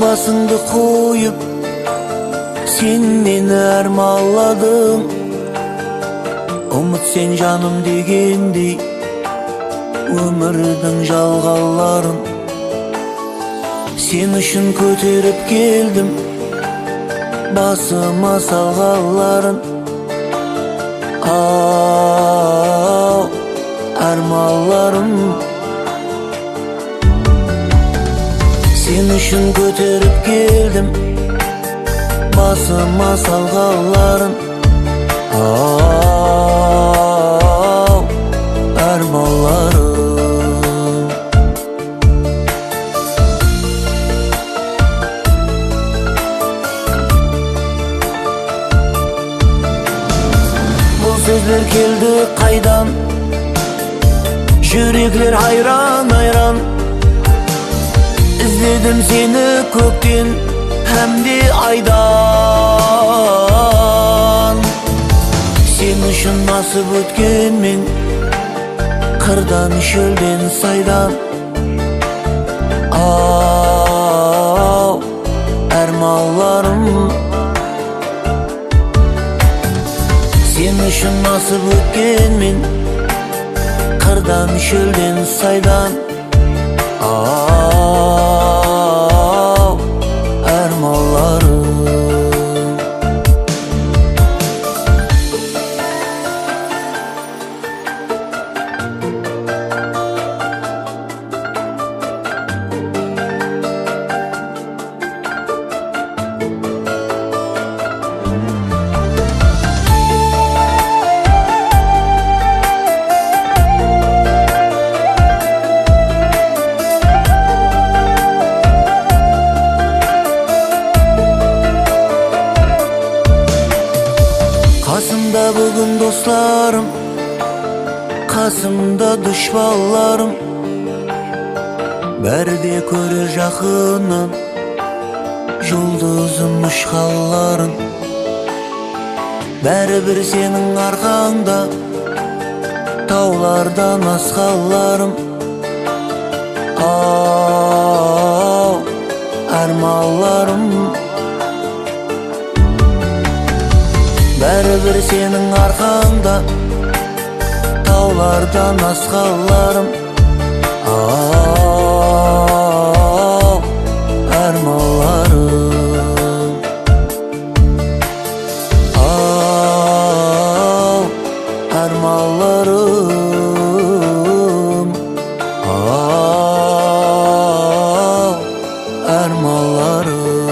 basındı koyup senden armaladım. Umut sen canım degendi ömürдің жалғаларын. Sen үшін көтеріп келдім басыма салғаларын. Ау арманларым, sen үшін көтеріп келдім басыма салғаларын. Ау арманларым. Sözler geldi kaydan, yürekler hayran hayran. İzledim seni kökten hem de aydan. Sen үшін basıp ötken men kırdan, çölden, saydan. Ау armanlarım, sen үшін basıp ötken men kırdan, çölden, saydan. Ау armanlarım. Қасымда бүгін достарым, қасымда düşmanlarım. Бәрі де көрер жақыннан жұлдызым ұшқанларын. Бәрібір сенің арқаңда таулардан асқанларым. Ау арманларым, bәрібір сенің арқаңда таулардан асқанларым. Ау арманларым. Ау арманларым. Ау арманларым.